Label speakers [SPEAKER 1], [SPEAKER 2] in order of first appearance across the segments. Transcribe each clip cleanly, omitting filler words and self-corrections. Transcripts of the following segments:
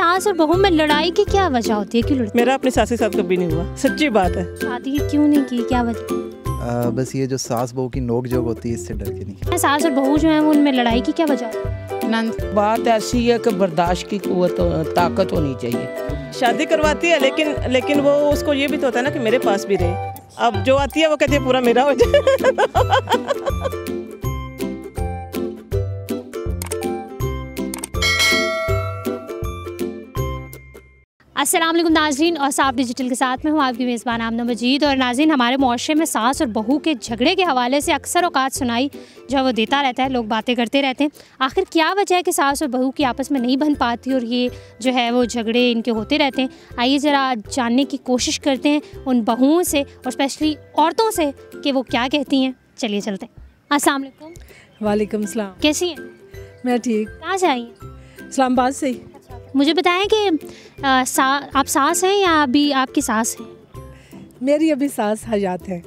[SPEAKER 1] सास और बहू में लड़ाई की क्या वजह होती है, क्यों लड़ती
[SPEAKER 2] मेरा अपनी सास के साथ कभी नहीं हुआ, सच्ची बात है।
[SPEAKER 1] शादी क्यों नहीं की, क्या वजह?
[SPEAKER 3] बस ये जो सास बहू की नोक जोक होती है, इससे डर के नहीं।
[SPEAKER 1] सास और बहू जो है वो उनमें लड़ाई की क्या वजह होती है?
[SPEAKER 4] नंद बात ऐसी है कि बर्दाश्त की कुव्वत ताकत होनी चाहिए।
[SPEAKER 2] शादी करवाती है लेकिन वो उसको ये भी तो होता है ना कि मेरे पास भी रहे। अब जो आती है वो कहती है पूरा मेरा हो जाए।
[SPEAKER 1] अस्सलाम वालेकुम नाज़रीन, और साफ डिजिटल के साथ में हूँ आपकी मेज़बान आमना मजीद। और नाज़रीन, हमारे मुआशरे में सास और बहू के झगड़े के हवाले से अक्सर औकात सुनाई जो है वो देता रहता है, लोग बातें करते रहते हैं। आखिर क्या वजह है कि सास और बहू की आपस में नहीं बन पाती और ये जो है वो झगड़े इनके होते रहते हैं? आइए ज़रा जानने की कोशिश करते हैं उन बहुओं से और स्पेशली औरतों से कि वो क्या कहती हैं। चलिए चलते हैं। अस्सलाम वालेकुम।
[SPEAKER 5] वालेकुम सलाम।
[SPEAKER 1] कैसी हैं?
[SPEAKER 5] मैं ठीक।
[SPEAKER 1] कहाँ से आई हैं?
[SPEAKER 5] इस्लामाबाद से ही।
[SPEAKER 1] मुझे बताएं कि आप सास हैं या अभी आपकी सास हैं?
[SPEAKER 5] मेरी अभी सास हयात है।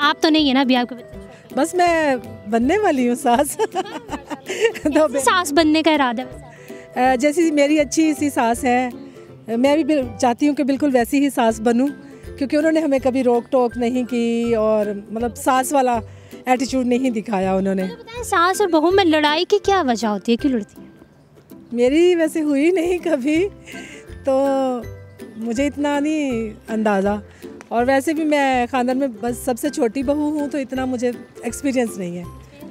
[SPEAKER 1] आप तो नहीं है ना अभी, आपके बच्चे?
[SPEAKER 5] बस मैं बनने वाली हूँ सास। तो
[SPEAKER 1] सास बनने का इरादा है?
[SPEAKER 5] जैसी मेरी अच्छी सी सास है, मैं भी चाहती हूँ कि बिल्कुल वैसी ही सास बनूँ, क्योंकि उन्होंने हमें कभी रोक टोक नहीं की और मतलब सास वाला एटीट्यूड नहीं दिखाया उन्होंने।
[SPEAKER 1] तो बताएं, सास और बहू में लड़ाई की क्या वजह होती है, क्यों लड़ती है?
[SPEAKER 5] मेरी वैसे हुई नहीं कभी, तो मुझे इतना नहीं अंदाज़ा। और वैसे भी मैं ख़ानदान में बस सबसे छोटी बहू हूँ, तो इतना मुझे एक्सपीरियंस नहीं है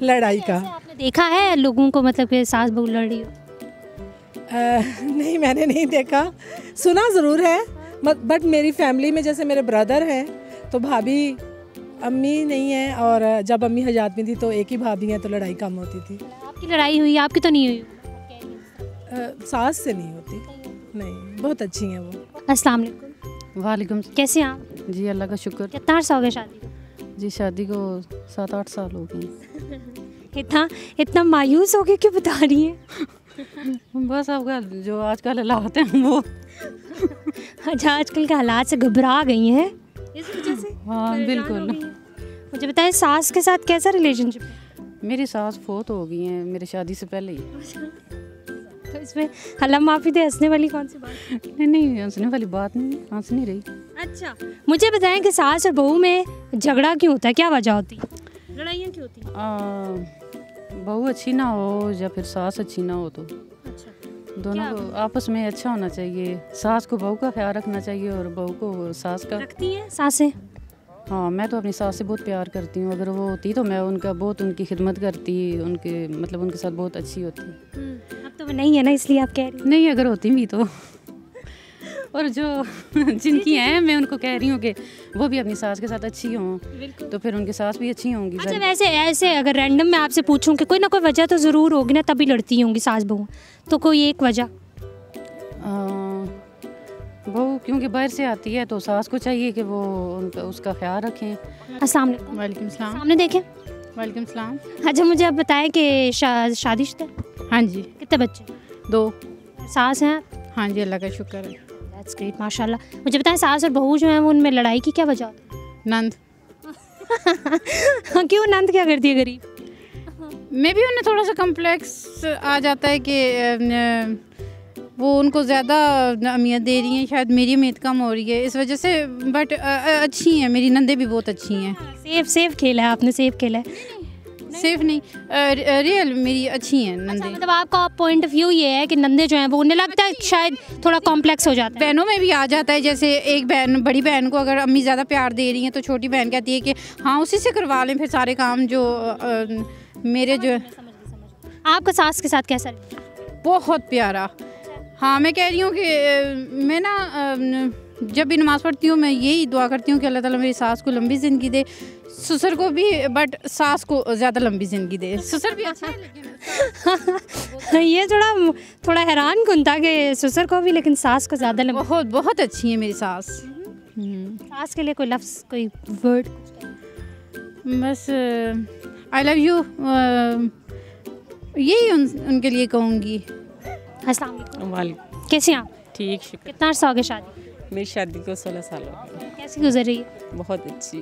[SPEAKER 5] लड़ाई का।
[SPEAKER 1] आपने देखा है लोगों को, मतलब कि सास बहू लड़ रही हो?
[SPEAKER 5] नहीं, मैंने नहीं देखा, सुना ज़रूर है। बट मेरी फैमिली में जैसे मेरे ब्रदर हैं, तो भाभी अम्मी नहीं है, और जब अम्मी हयात में थी तो एक ही भाभी हैं, तो लड़ाई कम होती थी।
[SPEAKER 1] आपकी लड़ाई हुई, आपकी तो नहीं हुई?
[SPEAKER 5] सास से नहीं होती। नहीं, बहुत अच्छी हैं वो।
[SPEAKER 1] अस्सलाम वालेकुम।
[SPEAKER 6] वालेकुम।
[SPEAKER 1] कैसे हैं आप?
[SPEAKER 6] जी अल्लाह का शुक्र।
[SPEAKER 1] कितना अर्सा हो गया शादी को?
[SPEAKER 6] जी शादी को 7-8 साल हो गए।
[SPEAKER 1] इतना मायूस हो गए क्यों बता रही हैं?
[SPEAKER 6] बस आपका जो आजकल हालात हैं वो।
[SPEAKER 1] अच्छा, आजकल के हालात से घबरा गई हैं इस वजह से?
[SPEAKER 6] हाँ बिल्कुल।
[SPEAKER 1] मुझे बताएं, सास के साथ कैसा रिलेशनशिप है?
[SPEAKER 6] मेरी सास फोत हो गई हैं मेरी शादी से पहले ही।
[SPEAKER 1] तो इसमें अल्लाह माफ़ी दे, हंसने वाली कौन सी बात?
[SPEAKER 6] नहीं हंसने वाली बात नहीं, हंस नहीं रही।
[SPEAKER 1] अच्छा, मुझे बताएं कि सास और बहू में झगड़ा क्यों होता है, क्या वजह होती है, लड़ाइयाँ क्यों होती हैं?
[SPEAKER 6] बहू अच्छी ना हो या फिर सास अच्छी ना हो, तो
[SPEAKER 1] अच्छा,
[SPEAKER 6] दोनों को आपस में अच्छा होना चाहिए। सास को बहू का ख्याल रखना चाहिए और बहू को सास का।
[SPEAKER 1] रखती हैं सासें?
[SPEAKER 6] हाँ, मैं तो अपनी सास से बहुत प्यार करती हूँ। अगर वो होती तो मैं उनकी खिदमत करती, उनके साथ बहुत अच्छी होती।
[SPEAKER 1] अब तो वो नहीं है ना, इसलिए आप कह रही हैं?
[SPEAKER 6] नहीं, अगर होती भी तो। और जो जिनकी हैं, मैं उनको कह रही हूँ कि वो भी अपनी सास के साथ अच्छी हों, तो फिर उनकी सास भी अच्छी होंगी।
[SPEAKER 1] अच्छा, वैसे ऐसे अगर रैंडम मैं आपसे पूछूं कि कोई ना कोई वजह तो ज़रूर होगी ना, तभी लड़ती होंगी सास बहू, तो कोई एक वजह?
[SPEAKER 6] बहू क्योंकि बाहर से आती है, तो सास को चाहिए कि वो उसका ख्याल रखें।
[SPEAKER 1] अस्सलाम वालेकुम।
[SPEAKER 6] वालेकुम सलाम।
[SPEAKER 1] सामने देखें।
[SPEAKER 6] वालेकुम सलाम।
[SPEAKER 1] अच्छा, मुझे आप बताएं कि शादीशुदा?
[SPEAKER 6] हाँ जी।
[SPEAKER 1] कितने बच्चे?
[SPEAKER 6] 2।
[SPEAKER 1] सास हैं?
[SPEAKER 6] हाँ जी, अल्लाह का शुक्र है।
[SPEAKER 1] दैट्स ग्रेट, माशाल्लाह। मुझे बताएं, सास और बहू जो हैं वो उनमें लड़ाई की क्या वजह होती है?
[SPEAKER 6] नंद।
[SPEAKER 1] क्यों, नंद क्या करती है गरीब?
[SPEAKER 6] मे भी उन्हें थोड़ा सा कम्प्लेक्स आ जाता है कि वो उनको ज़्यादा अहमियत दे रही हैं, शायद मेरी अहमियत कम हो रही है इस वजह से। बट अच्छी हैं, मेरी नंदे भी बहुत अच्छी हैं।
[SPEAKER 1] सेफ खेला है आपने, सेफ खेला है।
[SPEAKER 6] सेफ नहीं, रियल मेरी अच्छी हैं नंदे।
[SPEAKER 1] मतलब आपका पॉइंट ऑफ व्यू ये है कि नंदे जो हैं वो उन्हें लगता है शायद थोड़ा कॉम्प्लेक्स हो जाता है।
[SPEAKER 6] बहनों में भी आ जाता है, जैसे एक बहन बड़ी बहन को अगर अम्मी ज़्यादा प्यार दे रही हैं, तो छोटी बहन कहती है कि हाँ उसी से करवा लें फिर सारे काम जो मेरे जो।
[SPEAKER 1] आपका सास के साथ कैसा?
[SPEAKER 6] बहुत प्यारा। हाँ, मैं कह रही हूँ कि मैं ना जब भी नमाज़ पढ़ती हूँ मैं यही दुआ करती हूँ कि अल्लाह ताला मेरी सास को लंबी ज़िंदगी दे, ससुर को भी, बट सास को ज़्यादा लंबी ज़िंदगी दे। ससुर भी अच्छा है लेकिन
[SPEAKER 1] ये थोड़ा हैरान कुन था कि ससुर को भी लेकिन सास को ज़्यादा लंबी।
[SPEAKER 6] बहुत बहुत अच्छी है मेरी सास।
[SPEAKER 1] सास के लिए कोई लफ्ज़, कोई वर्ड?
[SPEAKER 6] बस आई लव यू, यही उनके लिए कहूँगी।
[SPEAKER 1] अस्सलाम वालेकुम।
[SPEAKER 7] वालेकुम।
[SPEAKER 1] कैसे हैं आप?
[SPEAKER 7] ठीक, शुक्र।
[SPEAKER 1] कितना अर्सा हो गया शादी?
[SPEAKER 7] मेरी शादी को 16 साल हो गए।
[SPEAKER 1] कैसी गुजर रही है?
[SPEAKER 7] बहुत अच्छी।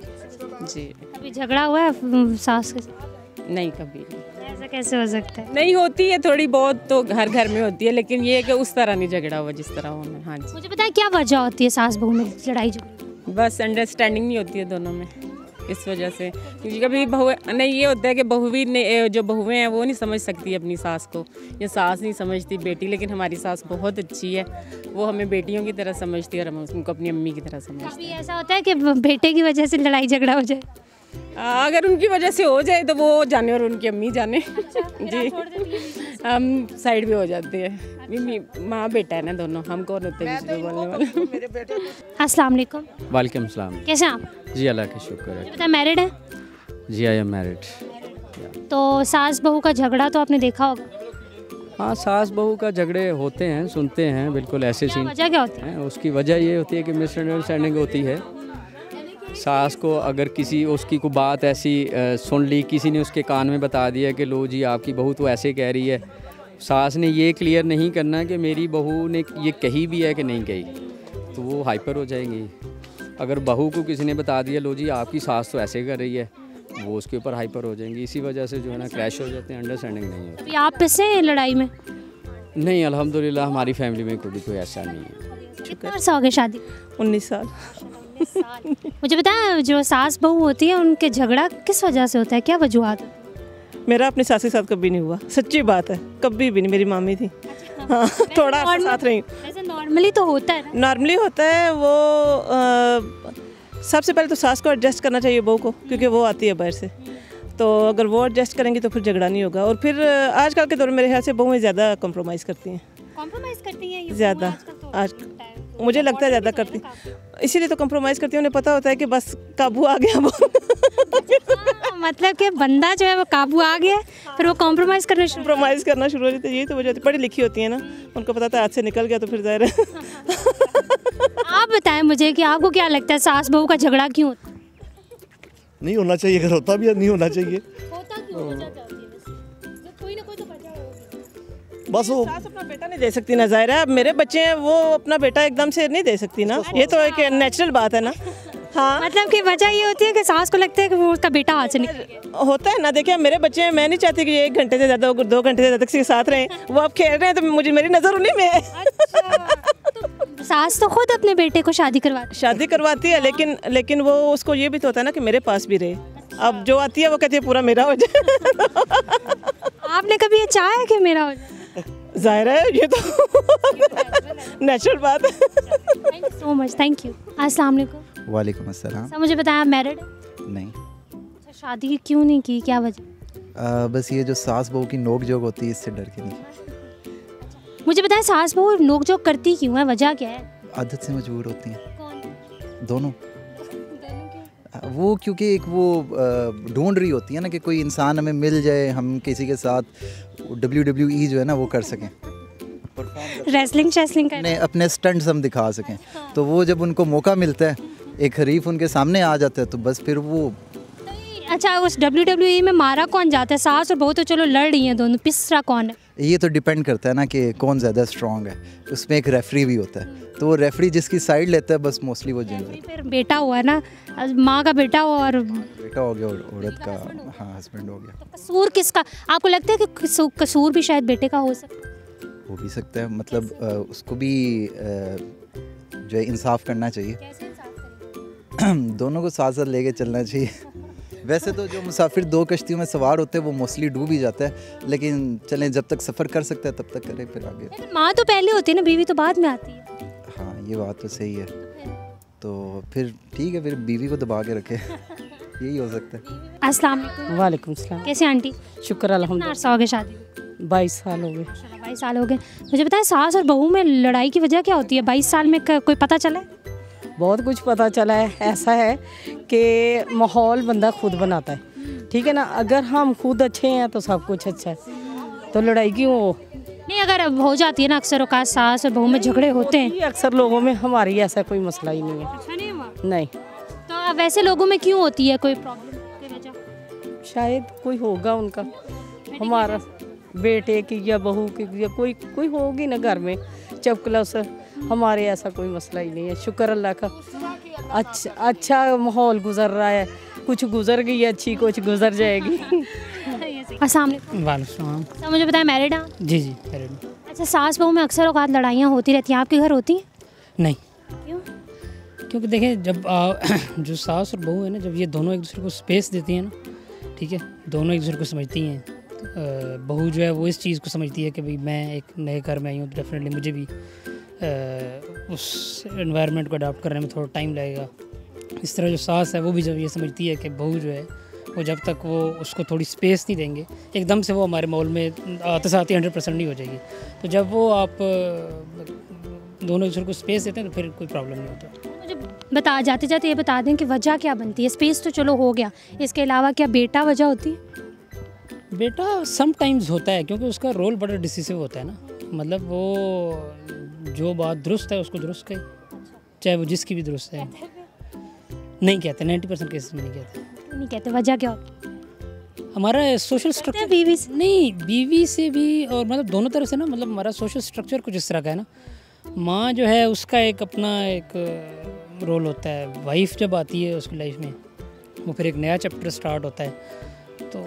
[SPEAKER 7] जी।
[SPEAKER 1] अभी झगड़ा हुआ है सास के साथ?
[SPEAKER 7] नहीं, कभी नहीं।
[SPEAKER 1] ऐसा कैसे हो सकता है?
[SPEAKER 7] नहीं होती है थोड़ी बहुत तो हर घर में होती है, लेकिन ये है कि उस तरह नहीं झगड़ा हुआ जिस तरह होना। हाँ जी,
[SPEAKER 1] मुझे पता है क्या वजह होती है सास बहू में लड़ाई झगड़े?
[SPEAKER 7] बस अंडरस्टैंडिंग नहीं होती है दोनों में, इस वजह से। क्योंकि कभी बहू नहीं, ये होता है कि बहू भी जो बहुएं हैं वो नहीं समझ सकती अपनी सास को, या सास नहीं समझती बेटी। लेकिन हमारी सास बहुत अच्छी है, वो हमें बेटियों की तरह समझती है और हम उनको अपनी अम्मी की तरह समझते
[SPEAKER 1] कभी ऐसा होता है कि बेटे की वजह से लड़ाई झगड़ा हो जाए?
[SPEAKER 7] हैं। अगर उनकी वजह से हो जाए तो वो जाने और उनकी अम्मी जाने। जी, हम साइड भी हो जाते हैं। माँ बेटा है ना दोनों, हम कौन होते हैं बीच में बोलने वाले।
[SPEAKER 1] अस्सलाम वालेकुम।
[SPEAKER 8] वालेकुम सलाम।
[SPEAKER 1] कैसे हैं आप?
[SPEAKER 8] जी अल्लाह का शुक्र है।
[SPEAKER 1] पता मैरिड है?
[SPEAKER 8] जी आई एम मैरिड।
[SPEAKER 1] तो सास बहू का झगड़ा तो आपने देखा होगा,
[SPEAKER 8] हाँ, सास बहू का झगड़े होते हैं, सुनते हैं, बिल्कुल ऐसे
[SPEAKER 1] क्या
[SPEAKER 8] सीन
[SPEAKER 1] वजह क्या होती है?
[SPEAKER 8] हैं। उसकी वजह ये होती है कि मिसअंडरस्टैंडिंग होती है। सास को अगर किसी उसकी को बात ऐसी सुन ली, किसी ने उसके कान में बता दिया कि लो जी आपकी बहू तो ऐसे कह रही है, सास ने ये क्लियर नहीं करना कि मेरी बहू ने ये कही भी है कि नहीं कही, तो वो हाइपर हो जाएंगी। अगर बहू को किसी ने बता दिया लो जी आपकी सास तो ऐसे कर रही है, वो उसके ऊपर हाइपर हो जाएंगी। इसी वजह से जो है ना क्रैश हो जाते हैं, अंडरस्टैंडिंग नहीं होती।
[SPEAKER 1] अभी आप पिसे हैं लड़ाई में?
[SPEAKER 8] नहीं, अल्हम्दुलिल्लाह हमारी फैमिली में कोई ऐसा नहीं है।
[SPEAKER 1] कितना अर्सा हो गया शादी?
[SPEAKER 2] 19 साल।
[SPEAKER 1] मुझे बताया जो सास बहू होती है उनके झगड़ा किस वजह से होता है, क्या वजूहत?
[SPEAKER 2] मेरा अपनी सास के साथ कभी नहीं हुआ, सच्ची बात है, कभी भी नहीं। मेरी मामी थी, हाँ, थोड़ा अर्सा साथ रही।
[SPEAKER 1] वैसे नॉर्मली तो होता है ना?
[SPEAKER 2] नॉर्मली होता है वो। सबसे पहले तो सास को एडजस्ट करना चाहिए बहू को, क्योंकि वो आती है बाहर से, तो अगर वो एडजस्ट करेंगी तो फिर झगड़ा नहीं होगा। और फिर आजकल के दौर में मेरे ख्याल से बहुएं ज़्यादा कॉम्प्रोमाइज़ करती हैं,
[SPEAKER 1] कॉम्प्रोमाइज करती हैं ये
[SPEAKER 2] ज़्यादा।
[SPEAKER 1] आजकल तो
[SPEAKER 2] आज मुझे लगता है ज़्यादा करती, इसीलिए तो कॉम्प्रोमाइज़ करती हैं। उन्हें पता होता है कि बस काबू आ गया वो।
[SPEAKER 1] हाँ, मतलब कि बंदा जो है वो काबू आ गया, फिर वो कॉम्प्रोमाइज़ करना शुरू।
[SPEAKER 2] कॉम्प्रोमाइज़ करना शुरू हो जाती है। यही तो वजह होती है, पढ़ी लिखी होती है ना, उनको पता था हाथ से निकल गया तो फिर ज़ाहिर है।
[SPEAKER 1] आप बताएं मुझे कि आपको क्या लगता है सास बहू का झगड़ा क्यों होता है?
[SPEAKER 9] नहीं होना चाहिए, अगर होता भी है नहीं होना चाहिए।
[SPEAKER 1] होता क्यों हो जाता है? कोई ना कोई तो वजह होगी।
[SPEAKER 9] बस वो
[SPEAKER 2] सास अपना बेटा नहीं दे सकती ना, ज़ाहिर है। अब मेरे बच्चे हैं, वो अपना बेटा एकदम से नहीं दे सकती ना, ये तो एक नेचुरल बात है ना। हाँ,
[SPEAKER 1] मतलब कि वजह ये होती है कि सास को लगता है कि वो उसका बेटा हाथ से निकल गया।
[SPEAKER 2] होता है ना। देखिए मेरे बच्चे हैं, मैं नहीं चाहती कि ये 1 घंटे से ज़्यादा 2 घंटे से ज़्यादा किसी के साथ रहें। वो अब खेल रहे हैं तो मुझे, मेरी नज़र उन्हीं में है।
[SPEAKER 1] तो सास तो खुद अपने बेटे को शादी
[SPEAKER 2] करवाती है, लेकिन वो उसको ये भी तो होता है ना कि मेरे पास भी रहे। अब जो आती है वो कहती है पूरा मेरा हो जाए।
[SPEAKER 1] आपने कभी ये चाहा है कि मेरा हो जाए?
[SPEAKER 2] जाहिर है, ये तो नेचुरल बात है।
[SPEAKER 1] Thank you so much, thank you. अस्सलाम वालेकुम।
[SPEAKER 3] वालेकुम अस्सलाम।
[SPEAKER 1] सर मुझे बताया आप मैरिड?
[SPEAKER 3] नहीं,
[SPEAKER 1] अच्छा, शादी क्यों नहीं की, क्या वजह?
[SPEAKER 3] बस ये जो सास बहू की नोक जोक होती है इससे डर के नहीं।
[SPEAKER 1] मुझे बताया सास बहू नोक झोंक करती क्यों है, वजह क्या है?
[SPEAKER 3] आदत से मजबूर होती हैं
[SPEAKER 1] कौन?
[SPEAKER 3] दोनों। वो क्योंकि एक वो ढूंढ रही होती है ना कि कोई इंसान हमें मिल जाए, हम किसी के साथ WWE जो है ना वो कर सकें,
[SPEAKER 1] रेसलिंग कर
[SPEAKER 3] अपने स्टंट्स हम दिखा सकें। तो वो जब उनको मौका मिलता है, एक हरीफ उनके सामने आ जाता है, तो बस फिर वो।
[SPEAKER 1] अच्छा, उस WWE में मारा कौन जाता है? सास और बहू तो चलो लड़ रही हैं दोनों, पिसरा कौन है?
[SPEAKER 3] ये तो डिपेंड करता है ना कि कौन ज़्यादा स्ट्रॉन्ग है। उसमें एक रेफरी भी होता है, तो वो रेफरी जिसकी साइड लेता है बस मोस्टली वो जीत जाता है।
[SPEAKER 1] फिर बेटा हुआ है ना, माँ का बेटा हुआ और
[SPEAKER 3] बेटा हो गया और औरत का हाँ हस्बैंड हो गया।
[SPEAKER 1] कसूर किसका? आपको लगता है कि कसूर भी शायद बेटे का हो सकता है?
[SPEAKER 3] हो भी सकता है, मतलब उसको भी जो है इंसाफ करना चाहिए। दोनों को साथ साथ लेके चलना चाहिए। वैसे तो जो मुसाफिर 2 कश्तियों में सवार होते हैं वो मोस्टली डूब ही जाता है, लेकिन चलें जब तक सफ़र कर सकता है तब तक करें, फिर आगे।
[SPEAKER 1] लेकिन माँ तो पहले होती है ना, बीवी तो बाद में आती है।
[SPEAKER 3] हाँ, ये बात तो सही है। तो फिर ठीक है, फिर बीवी को दबा के रखे। यही हो सकता है।
[SPEAKER 1] अस्सलाम वालेकुम।
[SPEAKER 7] वालेकुम सलाम।
[SPEAKER 1] कैसे आंटी?
[SPEAKER 7] शुक्र
[SPEAKER 1] कितना
[SPEAKER 7] अल्हम्दुलिल्लाह।
[SPEAKER 1] अर्सा हो गया शादी?
[SPEAKER 7] 22 साल हो गए।
[SPEAKER 1] 22 साल हो गए। मुझे बताया सास और बहू में लड़ाई की वजह क्या होती है? 22 साल में कोई पता चला है?
[SPEAKER 7] बहुत कुछ पता चला है। ऐसा है कि माहौल बंदा खुद बनाता है, ठीक है ना। अगर हम खुद अच्छे हैं तो सब कुछ अच्छा है, तो लड़ाई क्यों हो?
[SPEAKER 1] नहीं, अगर अब हो जाती है ना, अक्सर औकात सास और बहू में झगड़े होते हैं।
[SPEAKER 7] ये अक्सर लोगों में, हमारी ऐसा कोई मसला ही नहीं है।
[SPEAKER 1] अच्छा, नहीं हुआ?
[SPEAKER 7] नहीं,
[SPEAKER 1] तो अब वैसे लोगों में क्यों होती है कोई प्रॉब्लम की वजह?
[SPEAKER 7] शायद कोई होगा उनका, हमारा बेटे की या बहू की या कोई होगी ना घर में चपकलस। हमारे ऐसा कोई मसला ही नहीं है, शुक्र अल्लाह का। अच्छा माहौल गुजर रहा है, कुछ गुजर गई अच्छी, कुछ गुजर जाएगी।
[SPEAKER 1] अस्सलाम वालेकुम।
[SPEAKER 10] वालेकुम।
[SPEAKER 1] सर मुझे बताएं, मैरिड हैं?
[SPEAKER 10] जी जी मैरिड।
[SPEAKER 1] अच्छा, सास बहू में अक्सर औकात लड़ाइयाँ होती रहती हैं, आपके घर होती हैं?
[SPEAKER 10] नहीं,
[SPEAKER 1] क्यों?
[SPEAKER 10] क्योंकि देखें जब जो सास और बहू है ना, जब ये दोनों एक दूसरे को स्पेस देती हैं ना, ठीक है, दोनों एक दूसरे को समझती हैं। बहू जो है वो इस चीज़ को समझती है कि भाई मैं एक नए घर में आई हूँ, तो डेफिनेटली मुझे भी उस एनवायरनमेंट को अडॉप्ट करने में थोड़ा टाइम लगेगा। इस तरह जो सास है वो भी जब ये समझती है कि बहू जो है वो जब तक वो उसको थोड़ी स्पेस नहीं देंगे, एकदम से वो हमारे माहौल में आते साथ ही 100% नहीं हो जाएगी। तो जब वो आप दोनों एक दूसरे को स्पेस देते हैं तो फिर कोई प्रॉब्लम नहीं होता।
[SPEAKER 1] मुझे बता जाते जाते ये बता दें कि वजह क्या बनती है? स्पेस तो चलो हो गया, इसके अलावा क्या बेटा वजह होती है?
[SPEAKER 10] बेटा समटाइम्स होता है, क्योंकि उसका रोल बड़ा डिसिसिव होता है ना। मतलब वो जो बात दुरुस्त है उसको दुरुस्त कहे, चाहे वो जिसकी भी दुरुस्त है। नहीं कहते, 90% केसेस में नहीं कहते।
[SPEAKER 1] नहीं कहते, वजह क्या होती है?
[SPEAKER 10] हमारा सोशल स्ट्रक्चर
[SPEAKER 1] बीवी से
[SPEAKER 10] नहीं, बीवी से भी, और मतलब दोनों तरह से ना। मतलब हमारा सोशल स्ट्रक्चर कुछ इस तरह का है ना। माँ जो है उसका एक अपना एक रोल होता है, वाइफ जब आती है उसकी लाइफ में वो फिर एक नया चैप्टर स्टार्ट होता है। तो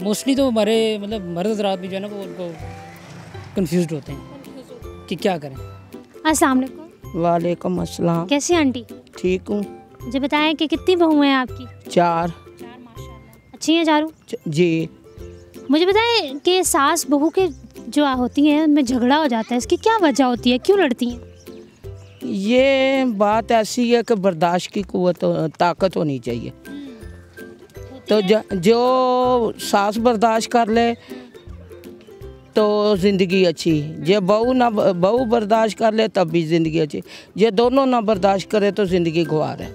[SPEAKER 10] मोस्टली तो हमारे मतलब मर्द हज़रात भी जो है ना वो उनको कंफ्यूज्ड होते हैं कि क्या करें।
[SPEAKER 1] अस्सलाम वालेकुम।
[SPEAKER 4] वालेकुम अस्सलाम।
[SPEAKER 1] कैसी आंटी?
[SPEAKER 4] ठीक हूँ।
[SPEAKER 1] मुझे बताएं कि कितनी बहू हैं आपकी?
[SPEAKER 4] 4।
[SPEAKER 1] अच्छी हैं चारों?
[SPEAKER 4] जी।
[SPEAKER 1] मुझे बताएं कि सास बहू के जो होती हैं उनमें झगड़ा हो जाता है, इसकी क्या वजह होती है, क्यों लड़ती हैं?
[SPEAKER 4] ये बात ऐसी है कि बर्दाश्त की कुव्वत ताकत होनी चाहिए। तो जो सास बर्दाश्त कर ले तो ज़िंदगी अच्छी, जे बहू बर्दाश्त कर ले तब भी ज़िंदगी अच्छी, जे दोनों ना बर्दाश्त करे तो ज़िंदगी गुआर है।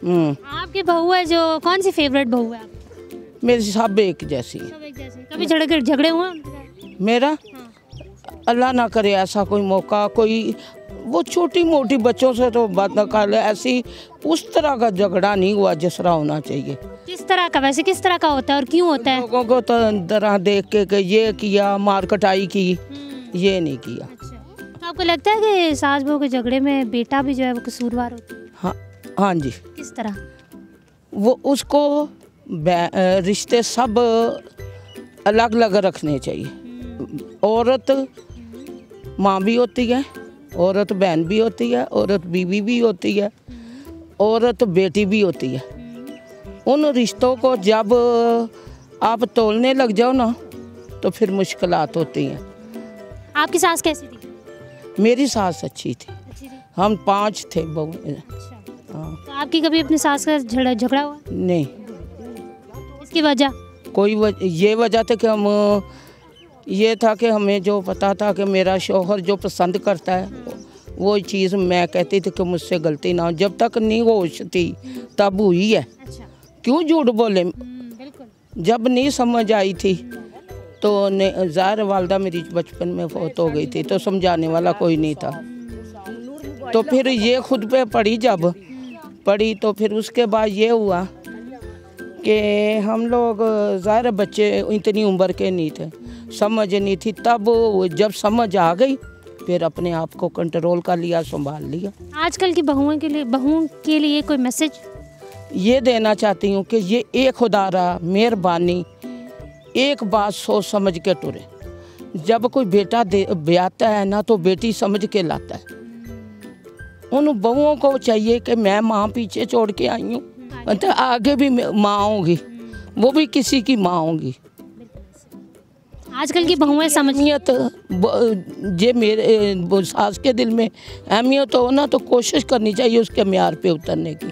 [SPEAKER 1] आपकी बहू है जो, कौन सी फेवरेट बहू है आपकी?
[SPEAKER 4] मेरी सब एक जैसी है।
[SPEAKER 1] सब एक जैसे। कभी झगड़े हुए हैं?
[SPEAKER 4] मेरा अल्लाह ना करे ऐसा कोई मौका, कोई वो छोटी मोटी बच्चों से तो बात ना कर ले, ऐसी उस तरह का झगड़ा नहीं हुआ जिस तरह होना चाहिए।
[SPEAKER 1] किस तरह का? वैसे किस तरह का होता है और क्यों होता है?
[SPEAKER 4] लोगों को तो तरह देख के ये किया, मार कटाई की, ये नहीं किया।
[SPEAKER 1] अच्छा, तो आपको लगता है कि सास बहू के झगड़े में बेटा भी जो है वो कसूरवार होता है?
[SPEAKER 4] हाँ हाँ जी।
[SPEAKER 1] किस तरह?
[SPEAKER 4] वो उसको रिश्ते सब अलग अलग रखने चाहिए। औरत माँ भी होती है, औरत बहन भी होती है, औरत बीवी भी होती है, औरत बेटी भी होती है। उन रिश्तों को जब आप तोलने लग जाओ ना तो फिर मुश्किलात होती हैं।
[SPEAKER 1] आपकी सास कैसी थी?
[SPEAKER 4] मेरी सास अच्छी थी।
[SPEAKER 1] अच्छी थी?
[SPEAKER 4] हम 5 थे बहू।
[SPEAKER 1] अच्छा।
[SPEAKER 4] हाँ।
[SPEAKER 1] तो आपकी कभी अपनी सास का झगड़ा हुआ?
[SPEAKER 4] नहीं।
[SPEAKER 1] इसकी वजह?
[SPEAKER 4] कोई ये वजह थी कि हम ये था कि हमें जो पता था कि मेरा शौहर जो पसंद करता है वो चीज़ मैं कहती थी कि मुझसे गलती ना हो। जब तक नहीं होश थी तब हुई है।
[SPEAKER 1] अच्छा।
[SPEAKER 4] क्यों झूठ बोले।
[SPEAKER 1] बिल्कुल।
[SPEAKER 4] जब नहीं समझ आई थी तो ज़ाहिर वालदा मेरी बचपन में फौत हो गई थी, तो समझाने वाला कोई नहीं था। तो फिर ये खुद पे पड़ी, जब पड़ी तो फिर उसके बाद ये हुआ कि हम लोग ज़ाहिर बच्चे इतनी उम्र के नहीं थे, समझ नहीं थी। तब जब समझ आ गई फिर अपने आप को कंट्रोल कर लिया, संभाल लिया।
[SPEAKER 1] आजकल की बहू के लिए कोई मैसेज
[SPEAKER 4] ये देना चाहती हूँ कि ये एक खुदारा मेहरबानी, एक बात सोच समझ के टुरे। जब कोई बेटा ब्याहता है ना तो बेटी समझ के लाता है। उन बहुओं को चाहिए कि मैं माँ पीछे छोड़ के आई हूँ, मतलब आगे भी माँ होंगी, वो भी किसी की माँ होंगी।
[SPEAKER 1] आजकल की बहुएं
[SPEAKER 4] अहमियत जे मेरे सास के दिल में अहमियत हो ना तो कोशिश करनी चाहिए उसके म्यार पे उतरने की।